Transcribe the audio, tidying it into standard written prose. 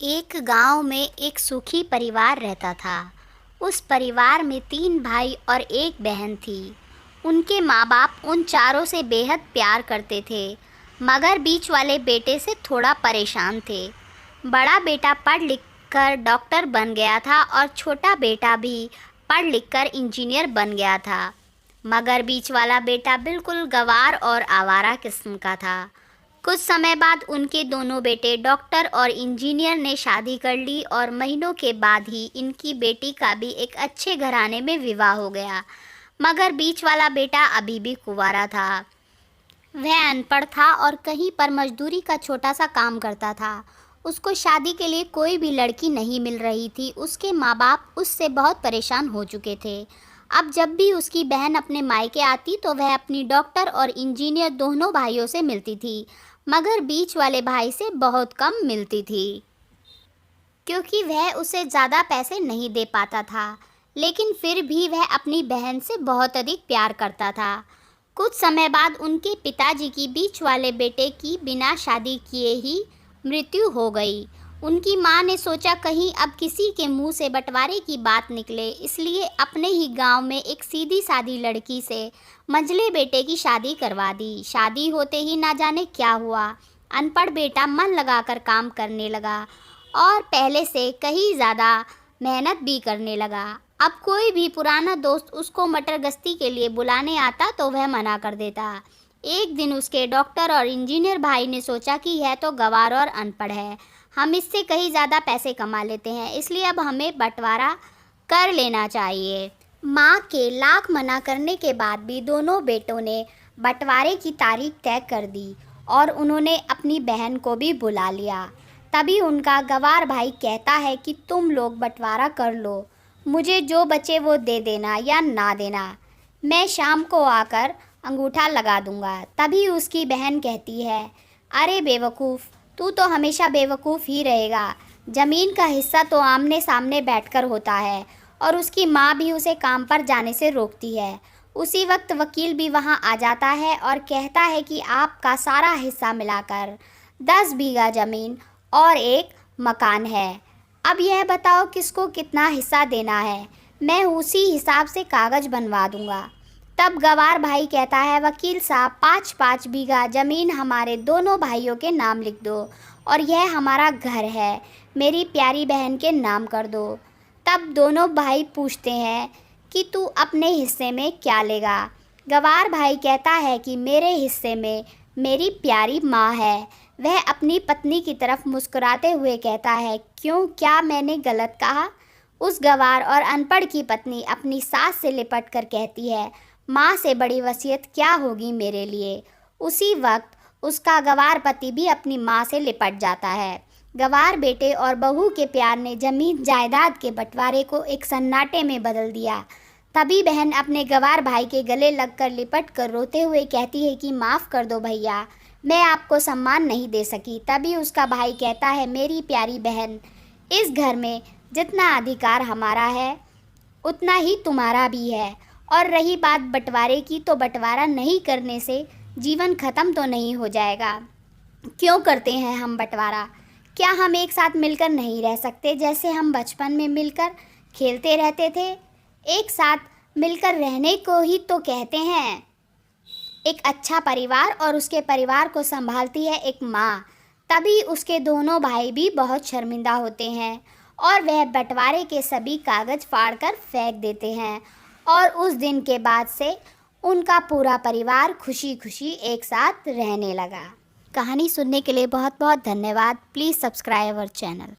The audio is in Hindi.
एक गांव में एक सुखी परिवार रहता था। उस परिवार में 3 भाई और एक बहन थी। उनके माँ बाप उन चारों से बेहद प्यार करते थे, मगर बीच वाले बेटे से थोड़ा परेशान थे। बड़ा बेटा पढ़ लिख कर डॉक्टर बन गया था और छोटा बेटा भी पढ़ लिख कर इंजीनियर बन गया था, मगर बीच वाला बेटा बिल्कुल गंवार और आवारा किस्म का था। कुछ समय बाद उनके दोनों बेटे डॉक्टर और इंजीनियर ने शादी कर ली और महीनों के बाद ही इनकी बेटी का भी एक अच्छे घराने में विवाह हो गया, मगर बीच वाला बेटा अभी भी कुंवारा था। वह अनपढ़ था और कहीं पर मजदूरी का छोटा सा काम करता था। उसको शादी के लिए कोई भी लड़की नहीं मिल रही थी। उसके माँ बाप उससे बहुत परेशान हो चुके थे। अब जब भी उसकी बहन अपने मायके आती तो वह अपनी डॉक्टर और इंजीनियर दोनों भाइयों से मिलती थी, मगर बीच वाले भाई से बहुत कम मिलती थी, क्योंकि वह उसे ज़्यादा पैसे नहीं दे पाता था। लेकिन फिर भी वह अपनी बहन से बहुत अधिक प्यार करता था। कुछ समय बाद उनके पिताजी की बीच वाले बेटे की बिना शादी किए ही मृत्यु हो गई। उनकी माँ ने सोचा कहीं अब किसी के मुंह से बंटवारे की बात निकले, इसलिए अपने ही गांव में एक सीधी सादी लड़की से मंझले बेटे की शादी करवा दी। शादी होते ही ना जाने क्या हुआ, अनपढ़ बेटा मन लगाकर काम करने लगा और पहले से कहीं ज़्यादा मेहनत भी करने लगा। अब कोई भी पुराना दोस्त उसको मटर गश्ती के लिए बुलाने आता तो वह मना कर देता। एक दिन उसके डॉक्टर और इंजीनियर भाई ने सोचा कि यह तो गंवार और अनपढ़ है, हम इससे कहीं ज़्यादा पैसे कमा लेते हैं, इसलिए अब हमें बंटवारा कर लेना चाहिए। माँ के लाख मना करने के बाद भी दोनों बेटों ने बंटवारे की तारीख तय कर दी और उन्होंने अपनी बहन को भी बुला लिया। तभी उनका गंवार भाई कहता है कि तुम लोग बंटवारा कर लो, मुझे जो बचे वो दे देना या ना देना, मैं शाम को आकर अंगूठा लगा दूंगा। तभी उसकी बहन कहती है, अरे बेवकूफ़, तू तो हमेशा बेवकूफ़ ही रहेगा। ज़मीन का हिस्सा तो आमने सामने बैठकर होता है। और उसकी माँ भी उसे काम पर जाने से रोकती है। उसी वक्त वकील भी वहाँ आ जाता है और कहता है कि आपका सारा हिस्सा मिलाकर 10 बीघा ज़मीन और एक मकान है। अब यह बताओ किसको कितना हिस्सा देना है, मैं उसी हिसाब से कागज़ बनवा दूंगा। तब गंवार भाई कहता है, वकील साहब 5-5 बीघा ज़मीन हमारे दोनों भाइयों के नाम लिख दो और यह हमारा घर है, मेरी प्यारी बहन के नाम कर दो। तब दोनों भाई पूछते हैं कि तू अपने हिस्से में क्या लेगा। गंवार भाई कहता है कि मेरे हिस्से में मेरी प्यारी माँ है। वह अपनी पत्नी की तरफ मुस्कुराते हुए कहता है, क्यों, क्या मैंने गलत कहा? उस गंवार और अनपढ़ की पत्नी अपनी सास से लिपट कर कहती है, माँ से बड़ी वसीयत क्या होगी मेरे लिए। उसी वक्त उसका गंवार पति भी अपनी माँ से लिपट जाता है। गंवार बेटे और बहू के प्यार ने जमीन जायदाद के बंटवारे को एक सन्नाटे में बदल दिया। तभी बहन अपने गंवार भाई के गले लगकर लिपट कर रोते हुए कहती है कि माफ़ कर दो भैया, मैं आपको सम्मान नहीं दे सकी। तभी उसका भाई कहता है, मेरी प्यारी बहन, इस घर में जितना अधिकार हमारा है उतना ही तुम्हारा भी है। और रही बात बंटवारे की, तो बंटवारा नहीं करने से जीवन ख़त्म तो नहीं हो जाएगा। क्यों करते हैं हम बंटवारा? क्या हम एक साथ मिलकर नहीं रह सकते, जैसे हम बचपन में मिलकर खेलते रहते थे? एक साथ मिलकर रहने को ही तो कहते हैं एक अच्छा परिवार, और उसके परिवार को संभालती है एक माँ। तभी उसके दोनों भाई भी बहुत शर्मिंदा होते हैं और वह बंटवारे के सभी कागज़ फाड़कर फेंक देते हैं। और उस दिन के बाद से उनका पूरा परिवार खुशी खुशी एक साथ रहने लगा। कहानी सुनने के लिए बहुत बहुत धन्यवाद। Please subscribe our channel.